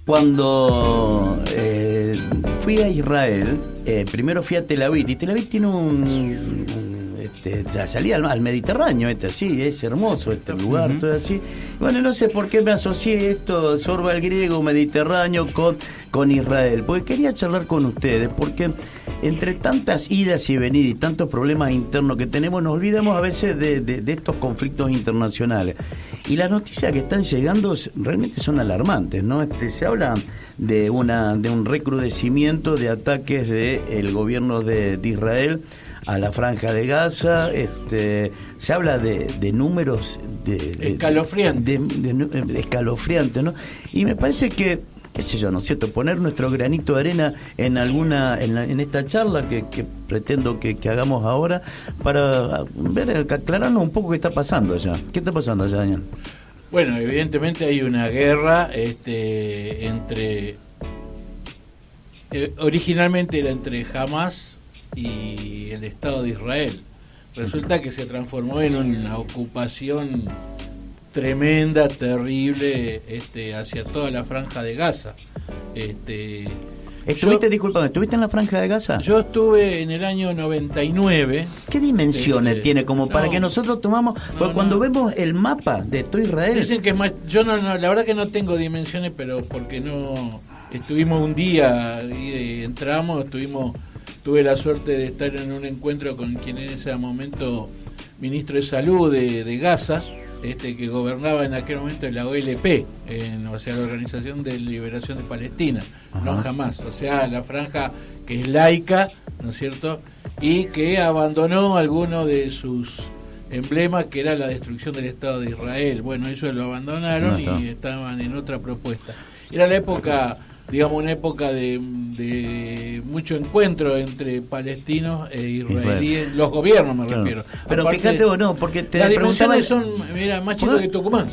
Cuando fui a Israel, primero fui a Tel Aviv, y Tel Aviv tiene salida al Mediterráneo, así, es hermoso este lugar, todo así. Bueno, no sé por qué me asocié esto, sorba el griego, Mediterráneo, con Israel, porque quería charlar con ustedes, porque entre tantas idas y venidas y tantos problemas internos que tenemos, nos olvidamos a veces de estos conflictos internacionales. Y las noticias que están llegando realmente son alarmantes, ¿no? Se habla de un recrudecimiento de ataques del gobierno de Israel a la Franja de Gaza. Se habla de números escalofriantes, escalofriantes, ¿no? Y me parece que, qué sé yo, ¿no es cierto?, poner nuestro granito de arena en esta charla que pretendo que hagamos ahora, para aclararnos un poco qué está pasando allá. ¿Qué está pasando allá, Daniel? Bueno, evidentemente hay una guerra entre originalmente era entre Hamas y el Estado de Israel. Resulta que se transformó en una ocupación tremenda, terrible, hacia toda la Franja de Gaza. ¿Estuviste en la Franja de Gaza? Yo estuve en el año 99. ¿Qué dimensiones tiene? Como para que nosotros tomamos... cuando vemos el mapa de todo Israel... Dicen que es más... Yo la verdad que no tengo dimensiones, pero porque no... Estuvimos un día y entramos, tuve la suerte de estar en un encuentro con quien en ese momento ministro de Salud de Gaza, que gobernaba en aquel momento la OLP, o sea, la Organización de Liberación de Palestina, no Hamas, o sea, la franja que es laica, ¿no es cierto?, y que abandonó alguno de sus emblemas, que era la destrucción del Estado de Israel. Bueno, ellos lo abandonaron y estaban en otra propuesta. Era la época, digamos, una época de mucho encuentro entre palestinos e israelíes, los gobiernos me refiero. Pero aparte, fíjate o no, porque te las preguntaba... dimensiones son, mira, más chicos que Tucumán.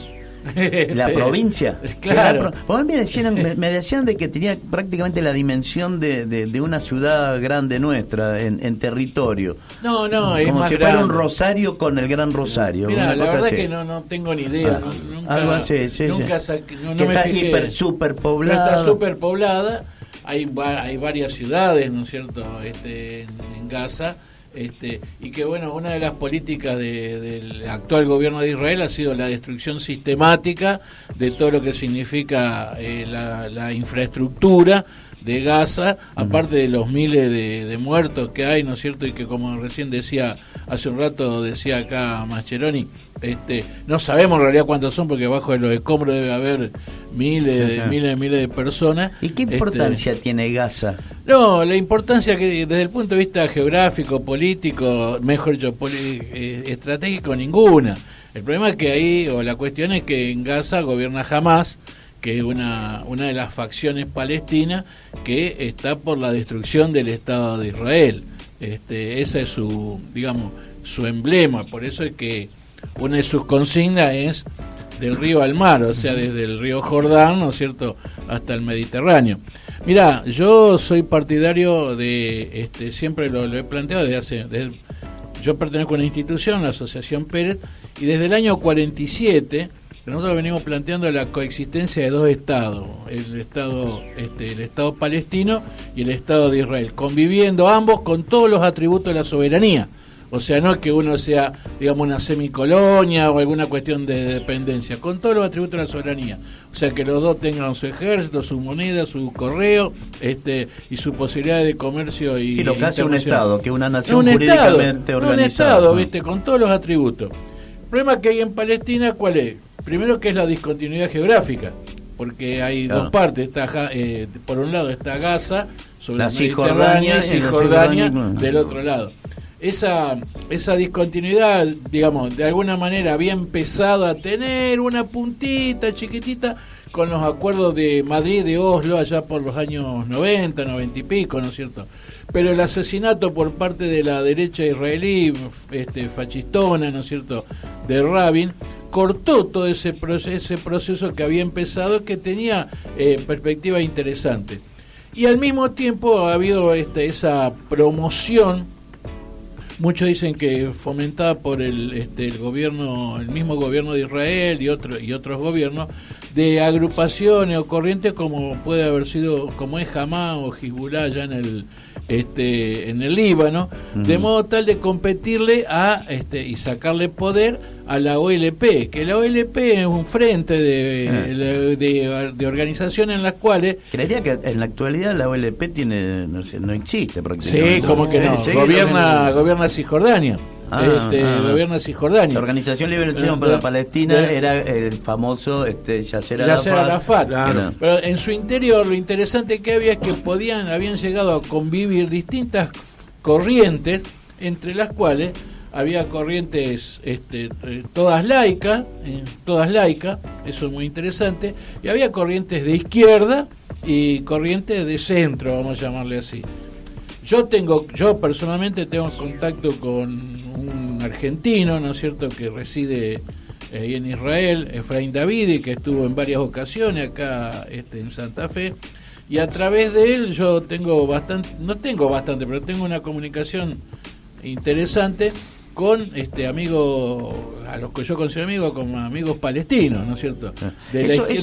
La provincia. Claro. Me decían de que tenía prácticamente la dimensión de una ciudad grande nuestra en territorio. No, es como más si grande. fuera un Rosario con el Gran Rosario. Mira, la verdad así. que no tengo ni idea. Nunca, algo así, nunca sí. No que me está fijé. superpoblada. Está superpoblada. Hay varias ciudades, ¿no es cierto?, en Gaza. Y que bueno, una de las políticas del actual gobierno de Israel ha sido la destrucción sistemática de todo lo que significa la infraestructura de Gaza, aparte de los miles de muertos que hay, ¿no es cierto? Y que, como recién decía, hace un rato decía acá Mascheroni, no sabemos en realidad cuántos son, porque abajo de los escombros debe haber miles de personas. ¿Y qué importancia tiene Gaza? No, la importancia que desde el punto de vista geográfico, político, mejor dicho, estratégico, ninguna. El problema es que ahí, o la cuestión es que en Gaza gobierna Hamas, que es una de las facciones palestinas que está por la destrucción del Estado de Israel. Esa es su, digamos, su emblema. Por eso es que una de sus consignas es del río al mar, o sea, desde el río Jordán, ¿no es cierto?, hasta el Mediterráneo. Mirá, yo soy partidario de, siempre lo he planteado yo pertenezco a una institución, la Asociación Pérez, y desde el año 47 nosotros venimos planteando la coexistencia de dos estados, el estado palestino y el Estado de Israel, conviviendo ambos con todos los atributos de la soberanía. O sea, no es que uno sea, digamos, una semicolonia o alguna cuestión de dependencia, con todos los atributos de la soberanía. O sea, que los dos tengan su ejército, su moneda, su correo, y su posibilidad de comercio y... Sí, lo que hace un Estado, que una nación jurídicamente organizada. Un Estado, ¿viste? Con todos los atributos. El problema que hay en Palestina, ¿cuál es? Primero, que es la discontinuidad geográfica, porque hay dos partes. Por un lado está Gaza, sobre el Mediterráneo, y Cisjordania del otro lado. Esa discontinuidad, digamos, de alguna manera había empezado a tener una puntita chiquitita con los acuerdos de Madrid, de Oslo, allá por los años 90 y pico, ¿no es cierto? Pero el asesinato por parte de la derecha israelí, fascistona, ¿no es cierto?, de Rabin, cortó todo ese proceso que había empezado, que tenía perspectivas interesantes. Y al mismo tiempo ha habido esa promoción muchos dicen que fomentada por el gobierno, el mismo gobierno de Israel y otros gobiernos, de agrupaciones o corrientes como puede haber sido, como es Hamás o Hezbollah ya en el Líbano, de modo tal de competirle y sacarle poder a la OLP, que la OLP es un frente de organizaciones en las cuales... Creería que en la actualidad la OLP no existe prácticamente. Sí, como que no, gobierna Cisjordania. Gobierna Cisjordania. La Organización Liberación para Palestina era el famoso Yasser Arafat. Claro. Pero en su interior lo interesante que había es que habían llegado a convivir distintas corrientes, entre las cuales había corrientes todas laicas, eso es muy interesante, y había corrientes de izquierda y corrientes de centro, vamos a llamarle así. Yo personalmente tengo contacto con un argentino, ¿no es cierto?, que reside ahí en Israel, Efraín Davidi, que estuvo en varias ocasiones acá en Santa Fe, y a través de él yo tengo pero tengo una comunicación interesante con amigos, a los que yo considero amigos, como amigos palestinos, ¿no es cierto?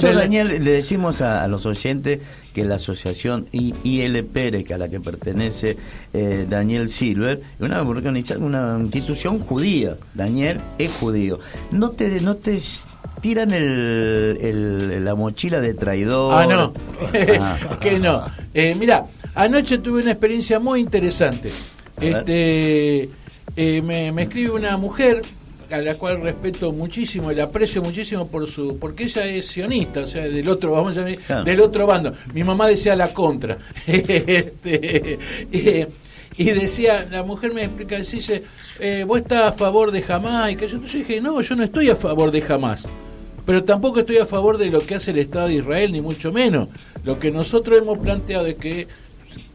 Daniel, le decimos a los oyentes que la asociación ILP, que a la que pertenece Daniel Silver, es una institución judía. Daniel es judío. No te tiran la mochila de traidor. No. Que no. Mirá, anoche tuve una experiencia muy interesante. Me escribe una mujer a la cual respeto muchísimo y la aprecio muchísimo porque ella es sionista, o sea, del otro bando. Mi mamá decía la contra. Y decía, la mujer me explica, dice, vos estás a favor de Hamás, y que yo dije, no, yo no estoy a favor de Hamás, pero tampoco estoy a favor de lo que hace el Estado de Israel, ni mucho menos. Lo que nosotros hemos planteado es que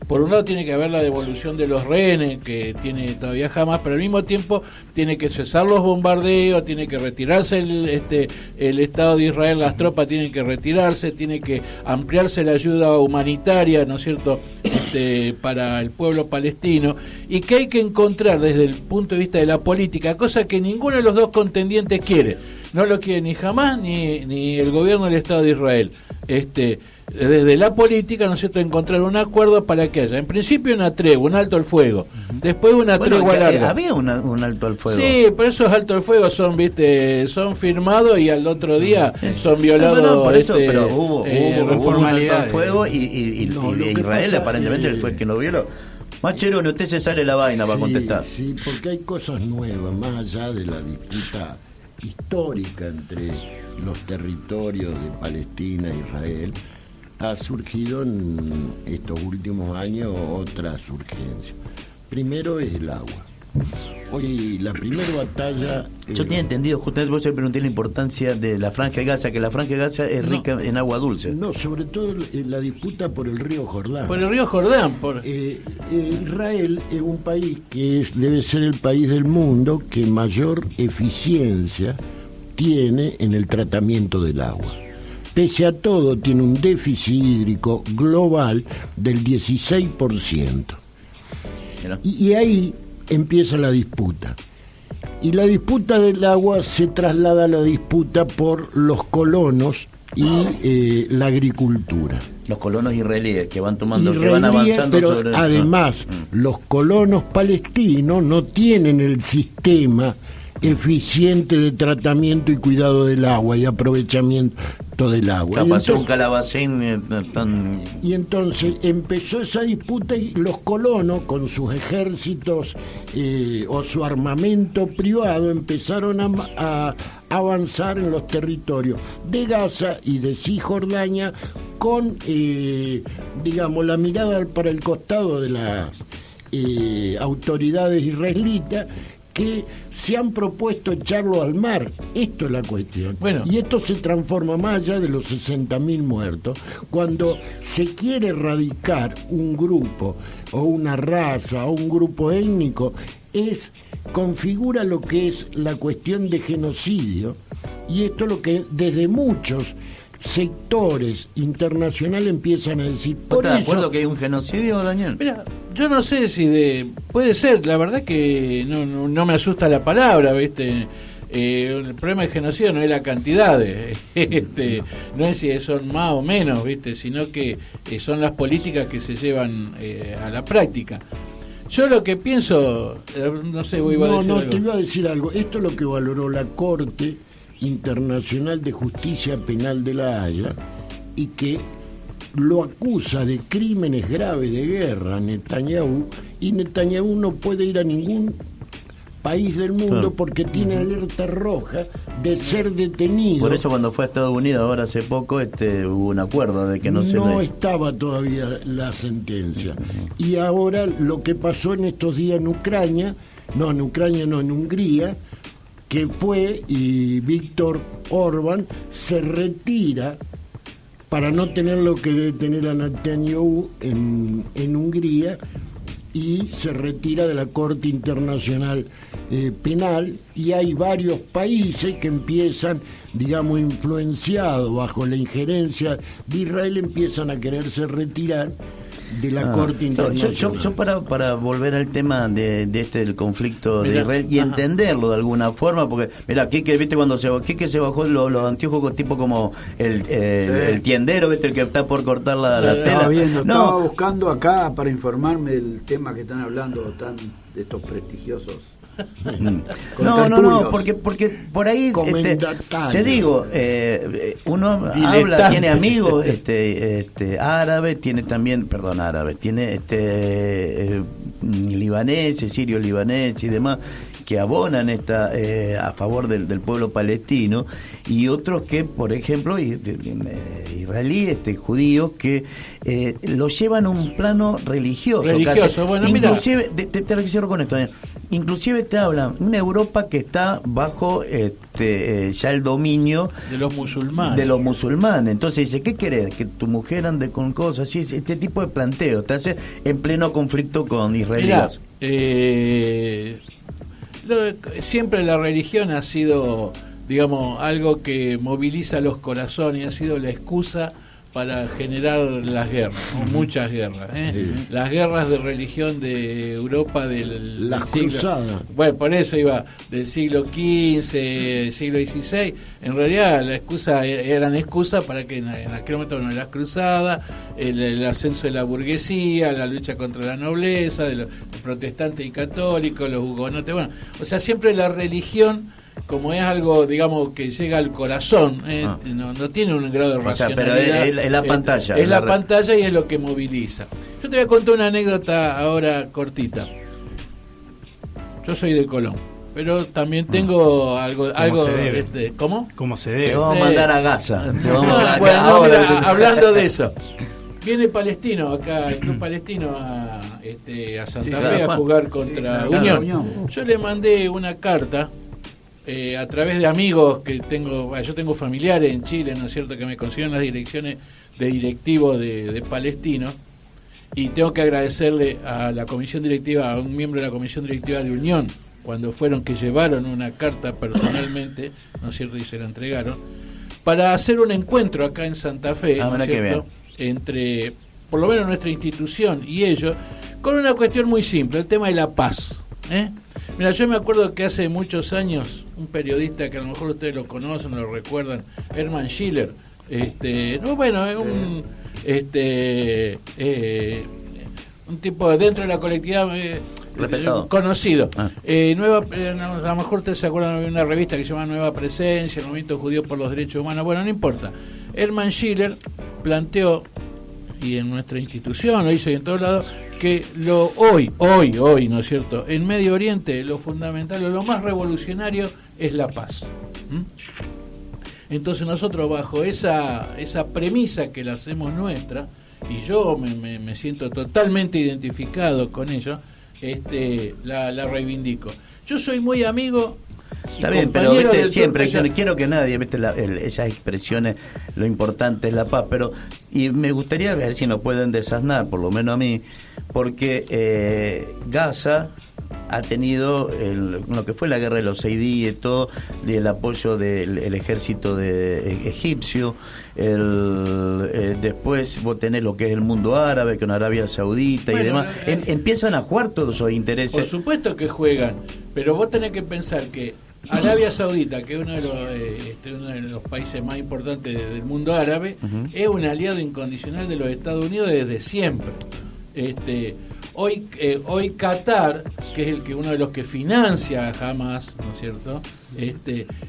por un lado tiene que haber la devolución de los rehenes que tiene todavía Hamás, pero al mismo tiempo tiene que cesar los bombardeos, tiene que retirarse el Estado de Israel, las tropas tienen que retirarse, tiene que ampliarse la ayuda humanitaria, ¿no es cierto?, para el pueblo palestino, y que hay que encontrar desde el punto de vista de la política, cosa que ninguno de los dos contendientes quiere. No lo quiere ni Hamás ni el gobierno del Estado de Israel. Desde la política, ¿no es cierto?, encontrar un acuerdo para que haya, en principio, una tregua, un alto al fuego, después una tregua larga. Había un alto al fuego. Sí, pero esos altos al fuego son firmados y al otro día son violados. Por eso, pero hubo un alto al fuego y Israel aparentemente fue el que lo violó. Macherone, usted se sale la vaina para contestar. Sí, porque hay cosas nuevas, más allá de la disputa histórica entre los territorios de Palestina e Israel. Ha surgido en estos últimos años otras urgencias. Primero es el agua. Hoy la primera batalla... Yo tenía entendido, justamente vos pregunté la importancia de la Franja de Gaza, que la Franja de Gaza es rica en agua dulce. No, sobre todo la disputa por el río Jordán. Por el río Jordán. Israel es un país que debe ser el país del mundo que mayor eficiencia tiene en el tratamiento del agua. Pese a todo, tiene un déficit hídrico global del 16%. Y ahí empieza la disputa. Y la disputa del agua se traslada a la disputa por los colonos y la agricultura. Los colonos israelíes que van que van avanzando pero sobre... además, los colonos palestinos no tienen el sistema eficiente de tratamiento y cuidado del agua y aprovechamiento del agua. Un calabacín y entonces empezó esa disputa y los colonos con sus ejércitos o su armamento privado empezaron a avanzar en los territorios de Gaza y de Cisjordania con la mirada para el costado de las autoridades israelitas, que se han propuesto echarlo al mar. Esto es la cuestión. Y esto se transforma más allá de los 60.000 muertos. Cuando se quiere erradicar un grupo o una raza o un grupo étnico, configura lo que es la cuestión de genocidio, y esto es lo que desde muchos sectores internacionales empiezan a decir, ¿Vos por estás de eso acuerdo que hay un genocidio, Daniel? Mira, yo no sé si puede ser, la verdad que no me asusta la palabra, ¿viste? El problema del genocidio no es la cantidad, no es si son más o menos, ¿viste? Sino que son las políticas que se llevan a la práctica. Yo lo que pienso, no sé, vos ibas a decir algo. Te iba a decir algo. Esto es lo que valoró la Corte Internacional de Justicia Penal de La Haya, y que lo acusa de crímenes graves de guerra a Netanyahu, y Netanyahu no puede ir a ningún país del mundo porque tiene alerta roja de ser detenido. Por eso cuando fue a Estados Unidos ahora hace poco hubo un acuerdo de que no estaba todavía la sentencia. Y ahora lo que pasó en estos días en en Hungría, que fue, y Víctor Orbán se retira para no tener lo que detener a Netanyahu en Hungría, y se retira de la Corte Internacional Penal, y hay varios países que empiezan, digamos, influenciados bajo la injerencia de Israel, empiezan a quererse retirar de la Corte Internacional. Yo para volver al tema del conflicto de Israel y entenderlo de alguna forma, porque mira, Quique, viste cuando Quique se bajó los anteojos tipo como el tiendero, viste, el que está por cortar la tela. Estaba buscando acá para informarme del tema que están hablando de estos prestigiosos. No, porque por ahí te digo, uno habla, tiene amigos árabes, tiene también, tiene libaneses, sirios libaneses y demás, que abonan a favor del pueblo palestino, y otros que, por ejemplo, israelíes, judíos, que lo llevan a un plano religioso casi. Bueno, inclusive, te cierro con esto, inclusive te hablan una Europa que está bajo ya el dominio de los musulmanes. Entonces dice, ¿qué querés? Que tu mujer ande con cosas así. Este tipo de planteo te hace en pleno conflicto con israelíes. Siempre la religión ha sido, digamos, algo que moviliza los corazones, ha sido la excusa para generar las guerras, muchas guerras. Las guerras de religión de Europa del siglo... Cruzadas. Bueno, por eso iba del siglo XV, siglo XVI. En realidad la excusa eran excusas para que en aquel momento las cruzadas, el ascenso de la burguesía, la lucha contra la nobleza, de los protestantes y católicos, los hugonotes. Bueno, o sea, siempre la religión, como es algo, digamos, que llega al corazón, no tiene un grado de racionalidad. Pero es la pantalla. Es la pantalla y es lo que moviliza. Yo te voy a contar una anécdota ahora cortita. Yo soy de Colón, pero también tengo algo ¿cómo? Como se debe. Te vamos a mandar a Gaza. Hablando de eso. Viene Palestino acá, el club palestino a Santa Fe a jugar contra Unión. Yo le mandé una carta a través de amigos que tengo. Yo tengo familiares en Chile, ¿no es cierto?, que me consiguieron las direcciones de directivos de Palestino, y tengo que agradecerle a la comisión directiva, a un miembro de la comisión directiva de Unión, cuando fueron, que llevaron una carta personalmente, ¿no es cierto?, y se la entregaron, para hacer un encuentro acá en Santa Fe, ¿no es cierto?, entre, por lo menos, nuestra institución y ellos, con una cuestión muy simple, el tema de la paz. Mira, yo me acuerdo que hace muchos años un periodista que a lo mejor ustedes lo conocen, lo recuerdan, Hermann Schiller, un tipo dentro de la colectividad conocido. A lo mejor ustedes se acuerdan de una revista que se llama Nueva Presencia, el Movimiento Judío por los Derechos Humanos. Bueno, no importa. Hermann Schiller planteó, y en nuestra institución lo hizo y en todos lados, que hoy, ¿no es cierto?, en Medio Oriente lo fundamental, lo más revolucionario es la paz. Entonces nosotros, bajo esa premisa que la hacemos nuestra, y yo me siento totalmente identificado con ello, la reivindico. Yo soy muy amigo. Está bien, pero viste, siempre yo no quiero que nadie, viste, esas expresiones, lo importante es la paz, y me gustaría ver si nos pueden desasnar, por lo menos a mí, porque Gaza ha tenido lo que fue la guerra de los 6 días, todo el apoyo del ejército egipcio. Después vos tenés lo que es el mundo árabe con Arabia Saudita y demás. Empiezan a jugar todos esos intereses. Por supuesto que juegan, pero vos tenés que pensar que Arabia Saudita, que es uno de los países más importantes del mundo árabe, es un aliado incondicional de los Estados Unidos desde siempre. Hoy Qatar, que es uno de los que financia a Hamas, ¿no es cierto?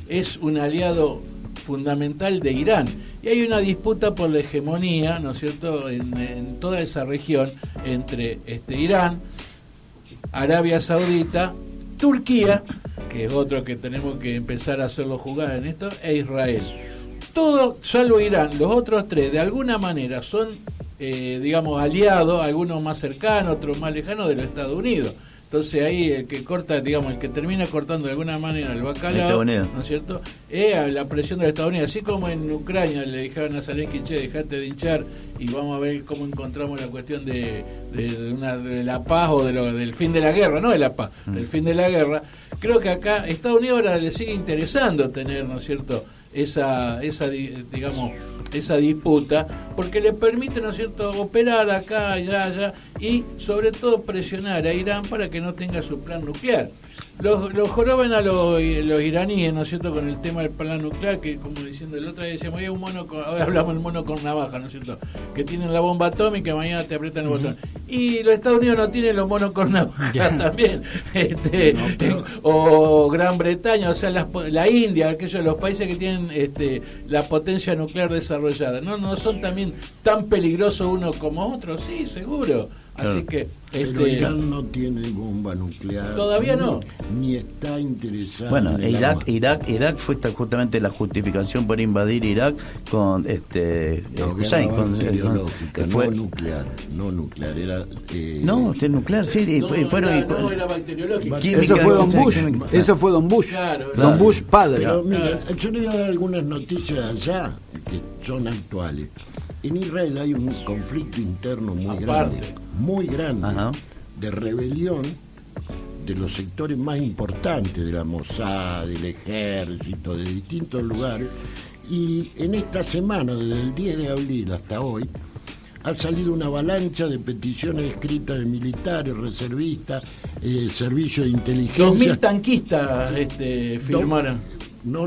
Es un aliado fundamental de Irán, y hay una disputa por la hegemonía, ¿no es cierto?, en toda esa región entre Irán, Arabia Saudita, Turquía, que es otro que tenemos que empezar a hacerlo jugar en esto, e Israel. Todo, salvo Irán, los otros tres de alguna manera son digamos aliados, algunos más cercanos, otros más lejanos de los Estados Unidos. Entonces ahí el que corta, digamos, el que termina cortando de alguna manera el bacalao, ¿no es cierto?, es la presión de los Estados Unidos. Así como en Ucrania le dijeron a Zelensky, che, dejate de hinchar y vamos a ver cómo encontramos la cuestión de la paz o del fin de la guerra, no de la paz, del fin de la guerra. Creo que acá Estados Unidos ahora le sigue interesando tener, ¿no es cierto?, esa disputa, porque le permite, ¿no es cierto?, operar acá, allá, y sobre todo presionar a Irán para que no tenga su plan nuclear. Los joroban a los iraníes, ¿no es cierto?, con el tema del plan nuclear, que como diciendo, el otro día decíamos, hay un mono hoy hablamos del mono con navaja, ¿no es cierto?, que tienen la bomba atómica y mañana te aprietan el botón. Y los Estados Unidos no tienen los monos con navaja también, o Gran Bretaña, o sea, la India, aquellos los países que tienen la potencia nuclear desarrollada, no son también tan peligrosos unos como otros, sí, seguro. Así que pero Irán no tiene bomba nuclear. Todavía no. Ni está interesado. Bueno, Irak fue justamente la justificación por invadir Irak con Hussein, fue nuclear, no nuclear, era nuclear, sí, no era bacteriológica. Eso fue Don Bush. Claro, Don Bush padre. Pero mira, yo le voy a dar algunas noticias allá que son actuales. En Israel hay un conflicto interno muy grande, Ajá. de rebelión de los sectores más importantes de la Mossad, del ejército, de distintos lugares, y en esta semana, desde el 10 de abril hasta hoy, ha salido una avalancha de peticiones escritas de militares, reservistas, servicios de inteligencia. 2000 tanquistas firmaron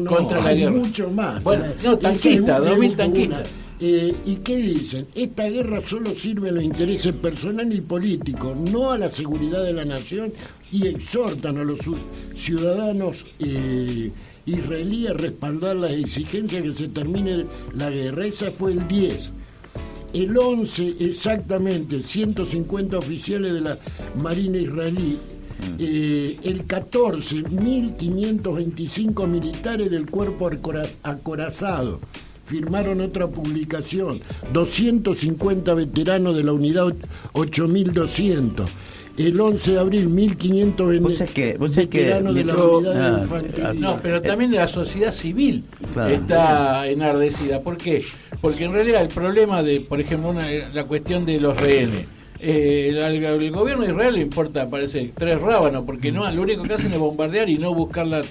contra la guerra. Mucho más. Bueno, no, tanquistas, 2000 tanquistas. ¿Y qué dicen? Esta guerra solo sirve a los intereses personales y políticos, no a la seguridad de la nación, y exhortan a los ciudadanos israelíes a respaldar las exigencias que se termine la guerra. Esa fue el 10. El 11, exactamente, 150 oficiales de la Marina israelí. El 14, 1.525 militares del cuerpo acorazado. Firmaron otra publicación, 250 veteranos de la unidad 8.200. El 11 de abril, 1.500 veteranos de la unidad de infantería. No, pero también la sociedad civil está enardecida. ¿Por qué? Porque en realidad el problema de, por ejemplo, la cuestión de los rehenes, el gobierno de Israel le importa, parece, 3 rábanos, porque no, lo único que hacen es bombardear y no buscar la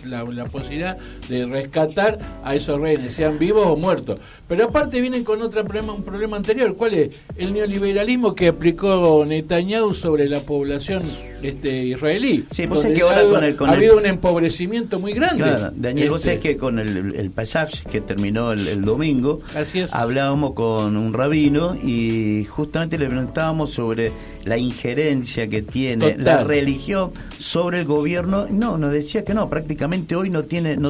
posibilidad de rescatar a esos rehenes, sean vivos o muertos. Pero aparte vienen con un problema anterior. ¿Cuál es? El neoliberalismo que aplicó Netanyahu sobre la población israelí. Sí, vos sabés que ahora ha habido un empobrecimiento muy grande. Claro, Daniel, vos sabés que con el pasaje que terminó el domingo, hablábamos con un rabino y justamente le preguntábamos sobre la injerencia que tiene la religión sobre el gobierno. No, nos decía que no, prácticamente hoy no tienen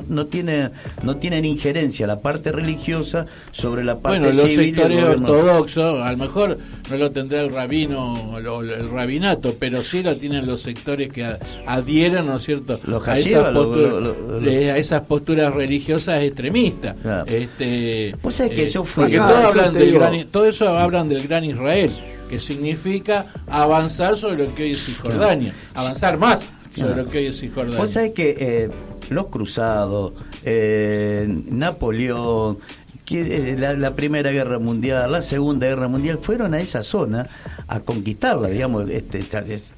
injerencia la parte religiosa sobre la parte civil. Bueno, los sectores ortodoxos, a lo mejor no lo tendrá el rabino, el rabinato, pero sí lo tienen los sectores que adhieren, ¿no es cierto?, a esas posturas religiosas extremistas. Claro. Pues sabés que yo fui... Porque todo eso hablan del Gran Israel, que significa avanzar sobre lo que hoy es Cisjordania, avanzar más sobre lo que hoy es Cisjordania. Vos sabés que los cruzados, Napoleón, que la Primera Guerra Mundial, la Segunda Guerra Mundial, fueron a esa zona a conquistarla, digamos.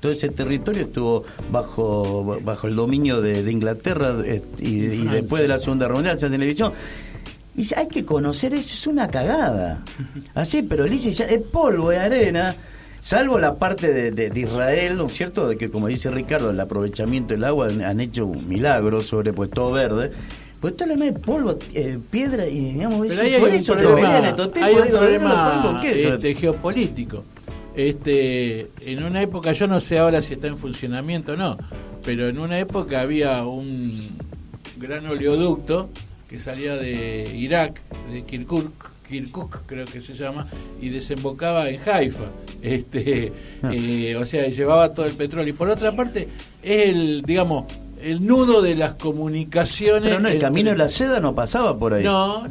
Todo ese territorio estuvo bajo el dominio de Inglaterra, y después de la Segunda Guerra Mundial se hace televisión. Y hay que conocer eso, es una cagada. Así, pero dice, ya es polvo, es arena, salvo la parte de Israel, ¿no es cierto? De que, como dice Ricardo, el aprovechamiento del agua han hecho un milagro sobre pues todo verde. Pues todo lo demás es polvo, piedra, y digamos, pero ahí hay un problema geopolítico. En una época, yo no sé ahora si está en funcionamiento o no, pero en una época había un gran oleoducto que salía de Irak, de Kirkuk creo que se llama, y desembocaba en Haifa, o sea, llevaba todo el petróleo. Y por otra parte, es el nudo de las comunicaciones. Pero no, el camino de la seda no pasaba por ahí. No,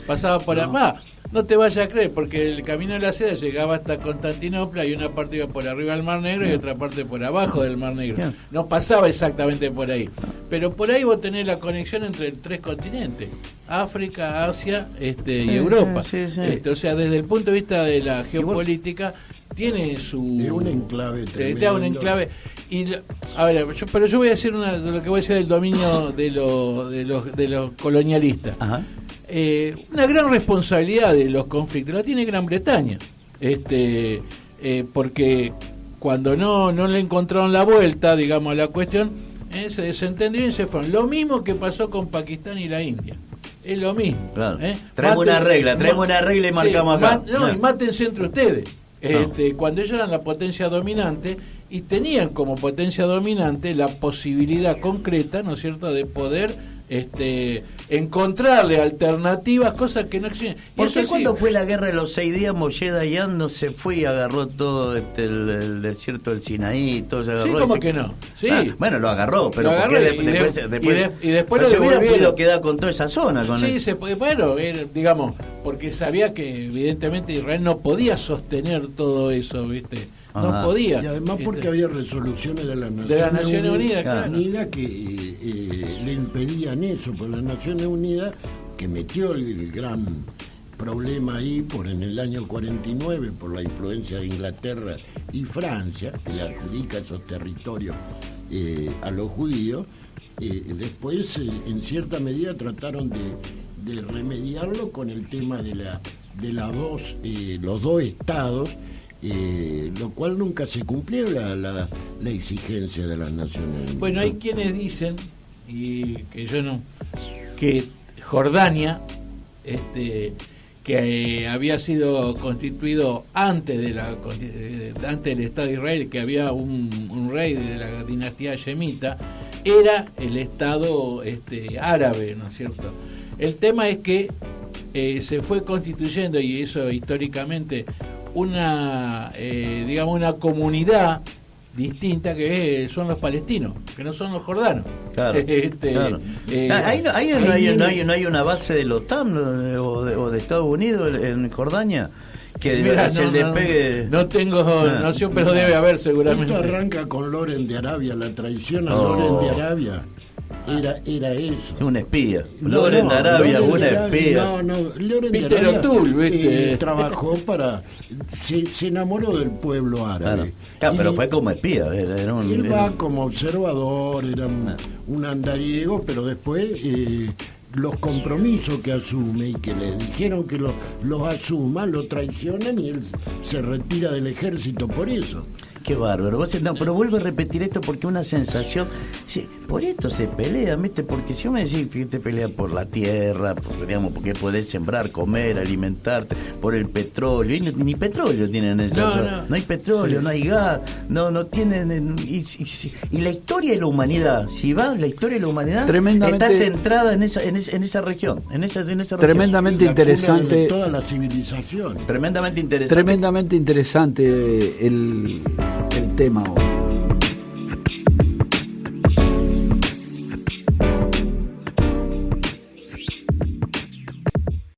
pasaba por acá. No te vayas a creer, porque el camino de la seda llegaba hasta Constantinopla y una parte iba por arriba del Mar Negro y otra parte por abajo del Mar Negro. No pasaba exactamente por ahí. Pero por ahí vos tenés la conexión entre 3 continentes: África, Asia y Europa. O sea, desde el punto de vista de la geopolítica, tiene su... un enclave tremendo. Un enclave. Y, a ver, pero yo voy a decir lo que voy a decir del dominio de los colonialistas. Ajá. Una gran responsabilidad de los conflictos la tiene Gran Bretaña, porque cuando no le encontraron la vuelta, digamos, a la cuestión, se desentendieron y se fueron. Lo mismo que pasó con Pakistán y la India. Es lo mismo. Claro. Traemos una regla y marcamos acá. Y mátense entre ustedes. Cuando ellos eran la potencia dominante y tenían como potencia dominante la posibilidad concreta, ¿no es cierto?, de poder encontrarle alternativas, cosas que no existen. ¿Por qué cuando fue la guerra de los 6 días Moshe Dayan no se fue y agarró todo el desierto del Sinaí, todo se agarró? Sí, ¿cómo que no? Sí. Bueno, lo agarró, pero después se hubiera devolvieron. Podido quedar con toda esa zona. Se puede, digamos, porque sabía que evidentemente Israel no podía sostener todo eso, ¿viste? No podía. Y además porque había resoluciones de las Naciones Unidas que le impedían eso, por las Naciones Unidas, que metió el gran problema ahí en el año 49 por la influencia de Inglaterra y Francia, que le adjudica esos territorios a los judíos. Después, en cierta medida, trataron de remediarlo con el tema de los dos estados, lo cual nunca se cumplió la exigencia de las Naciones Unidas. Bueno, hay quienes dicen, y que yo no, que Jordania, que había sido constituido antes del Estado de Israel, que había un rey de la dinastía Yemita, era el Estado árabe, ¿no es cierto? El tema es que se fue constituyendo, y eso históricamente, una comunidad distinta, que son los palestinos, que no son los jordanos. Claro, claro. Ahí no hay una base de la OTAN o de Estados Unidos en Jordania, que mira, el despegue. No tengo noción, pero debe haber seguramente. Esto arranca con Loren de Arabia, la traición a Loren de Arabia. Era eso. Un espía. Loren de Arabia, una espía. Loren de Arabia trabajó se enamoró del pueblo árabe. Claro, pero fue como espía. Él va como observador, era un andariego, pero después los compromisos que asume y que le dijeron que los asuma, lo traicionan y él se retira del ejército por eso. Qué bárbaro. Pero vuelvo a repetir esto porque una sensación, sí, por esto se pelea, ¿viste? Porque si uno me decís que te pelea por la tierra, porque podés sembrar, comer, alimentarte, por el petróleo, y ni petróleo tienen esa no hay petróleo, no hay gas, no tienen, y la historia de la humanidad, la historia de la humanidad está centrada en esa región, en esa tremendamente interesante de toda la civilización. Tremendamente interesante el tema.